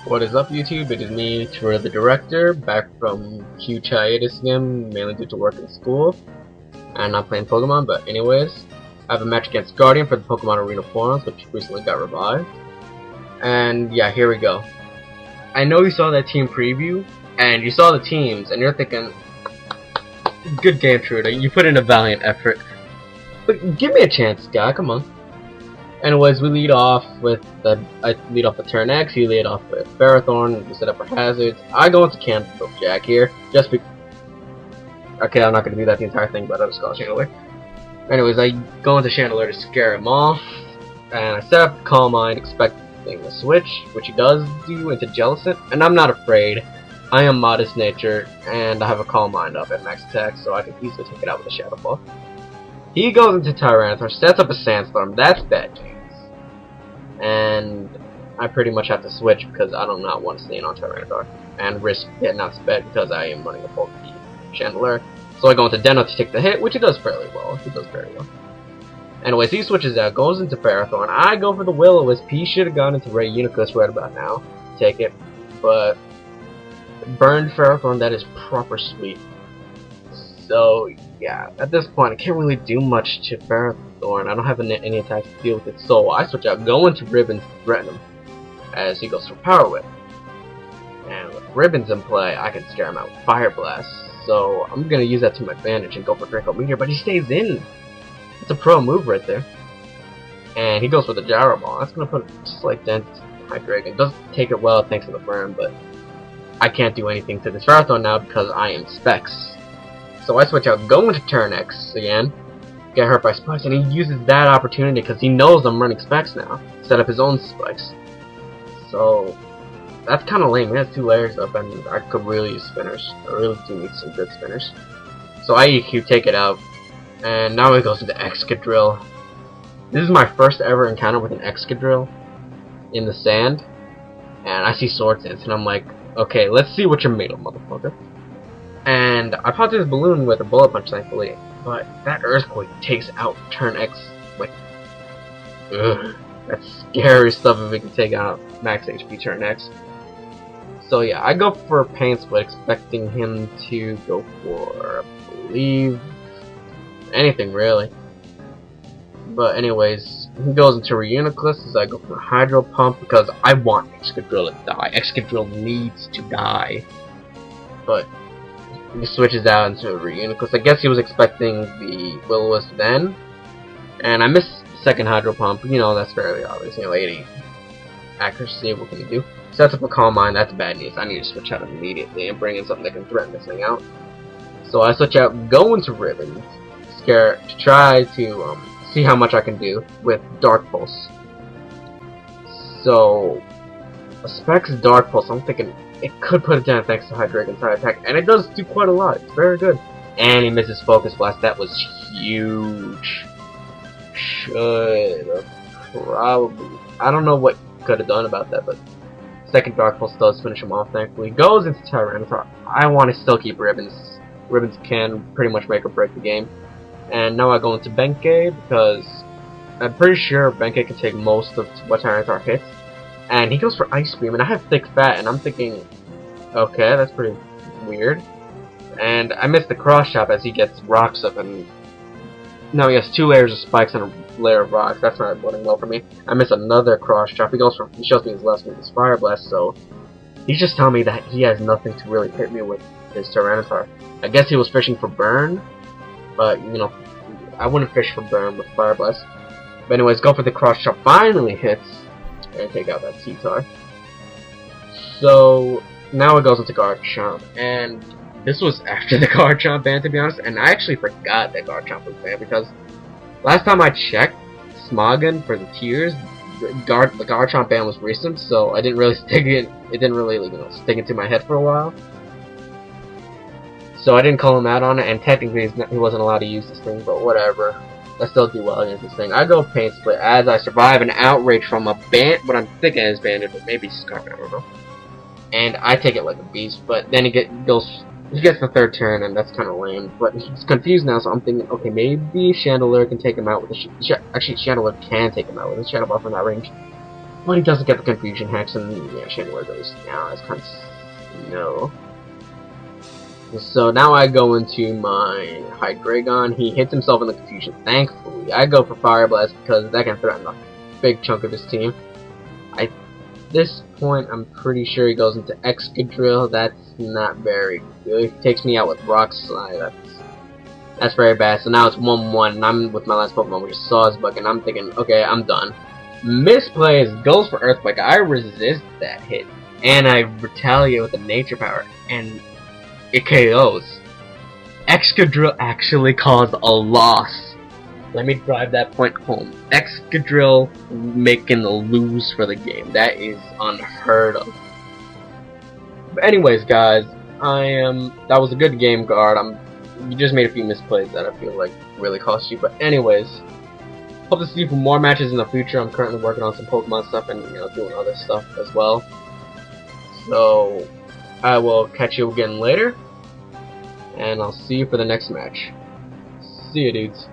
What is up, YouTube? It is me, Tura the Director, back from huge hiatus again, mainly due to work and school, and not playing Pokemon, but anyways, I have a match against Guardian for the Pokemon Arena Forums, which recently got revived, and yeah, here we go. I know you saw that team preview, and you saw the teams, and you're thinking, good game, Truda, you put in a valiant effort, but give me a chance, guy, come on. Anyways, we lead off with I lead off with turn X, you lead off with Ferrothorn, we set up our hazards. I go into Candle Jack here, just be okay, I'm not gonna do that the entire thing, but I'll just call Chandelier. Anyways, I go into Chandelier to scare him off, and I set up Calm Mind expecting a switch, which he does do into Jellicent, and I'm not afraid. I am modest nature, and I have a Calm Mind up at max attack, so I can easily take it out with a Shadow Ball. He goes into Tyranitar, sets up a Sandstorm, that's bad chance. And I pretty much have to switch because I do not want to stay on Tyranitar and risk getting out sped because I am running a full Chandelier. So I go into Deno to take the hit, which he does fairly well. He does very well. Anyways, he switches out, goes into Ferrothorn. I go for the Will-O-Wisp. He should have gone into Ray Unicus right about now to take it, but burned Ferrothorn, that is proper sweet. So yeah, at this point I can't really do much to Ferrothorn. I don't have any attacks to deal with it, so I switch out, go into Ribbons to threaten him as he goes for Power Whip. And with Ribbons in play, I can scare him out with Fire Blast. So I'm gonna use that to my advantage and go for Draco Meteor, but he stays in. It's a pro move right there. And he goes for the Gyro Ball. That's gonna put a slight dent in my Dragon. Doesn't take it well thanks to the burn, but I can't do anything to this Ferrothorn now because I am Specs. So I switch out, go into turn X again, get hurt by Spikes, and he uses that opportunity because he knows I'm running Specs now, set up his own Spikes. So that's kind of lame. He has 2 layers up, and I could really use spinners. I really do need some good spinners. So I EQ, take it out, and now he goes into Excadrill. This is my first ever encounter with an Excadrill in the sand, and I see Sword Dance, and I'm like, okay, let's see what you're made of, motherfucker. And I popped his balloon with a Bullet Punch, thankfully, but that Earthquake takes out turn X, like, ugh, that's scary stuff if it can take out max HP turn X. So yeah, I go for Pain Split, expecting him to go for, I believe, anything really. But anyways, he goes into Reuniclus as I go for Hydro Pump because I want Excadrill to die. Excadrill needs to die. But he switches out into Reuniclus. I guess he was expecting the Will-O-Wisp then. And I missed the second Hydro Pump. You know, that's fairly obvious. You know, 80 accuracy, what can you do? Sets up a Calm Mind, that's bad news. I need to switch out immediately and bring in something that can threaten this thing out. So I switch out, go into Ribbons, to try to see how much I can do with Dark Pulse. So, a Specs Dark Pulse, I'm thinking it could put it down thanks to Hydreigon's high attack, and it does do quite a lot. It's very good. And he misses Focus Blast. That was huge. Should have probably, I don't know what could have done about that, but second Dark Pulse does finish him off, thankfully. Goes into Tyranitar. I want to still keep Ribbons. Ribbons can pretty much make or break the game. And now I go into Benkei because I'm pretty sure Benkei can take most of what Tyranitar hits. And he goes for Ice Beam, and I have Thick Fat, and I'm thinking, okay, that's pretty weird. And I missed the Cross Chop as he gets Rocks up, and now he has 2 layers of Spikes and a layer of Rocks. That's not boding well for me. I miss another Cross Chop. He shows me his last move, his Fire Blast, so he's just telling me that he has nothing to really hit me with his Tyranitar. I guess he was fishing for Burn, but, you know, I wouldn't fish for Burn with Fire Blast. But anyways, go for the Cross Chop. Finally hits. And take out that Seatar. So now it goes into Garchomp, and this was after the Garchomp ban, to be honest, and I actually forgot that Garchomp was banned because last time I checked Smogon for the tiers, the Garchomp ban was recent, so I didn't really stick it. It didn't really, you know, stick into my head for a while. So I didn't call him out on it, and technically he wasn't allowed to use this thing, but whatever. I still do well against this thing. I go Pain Split as I survive an Outrage from a what I'm thinking is Bandit, but maybe Scarf, I don't know. And I take it like a beast, but then he gets the third turn, and that's kind of lame. But he's confused now, so I'm thinking, okay, maybe Chandelier can take him out with a actually Chandelier can take him out with a Shadow Ball from that range. But he doesn't get the confusion hex, and yeah, Shenware goes down. It's kind of no. So now I go into my Hydreigon. He hits himself in the confusion. Thankfully, I go for Fire Blast because that can threaten a big chunk of his team. At this point, I'm pretty sure he goes into Excadrill. That's not very good. He takes me out with Rock Slide. That's very bad. So now it's 1-1, and I'm with my last Pokemon, which is Sawsbuck, and I'm thinking, okay, I'm done. Misplays, goes for Earthquake. I resist that hit, and I retaliate with a Nature Power, and it KOs. Excadrill actually caused a loss. Let me drive that point home. Excadrill making a lose for the game. That is unheard of. But anyways, guys, that was a good game, Guard. You just made a few misplays that I feel like really cost you. But anyways, hope to see you for more matches in the future. I'm currently working on some Pokemon stuff and doing other stuff as well. So I will catch you again later, and I'll see you for the next match. See you, dudes.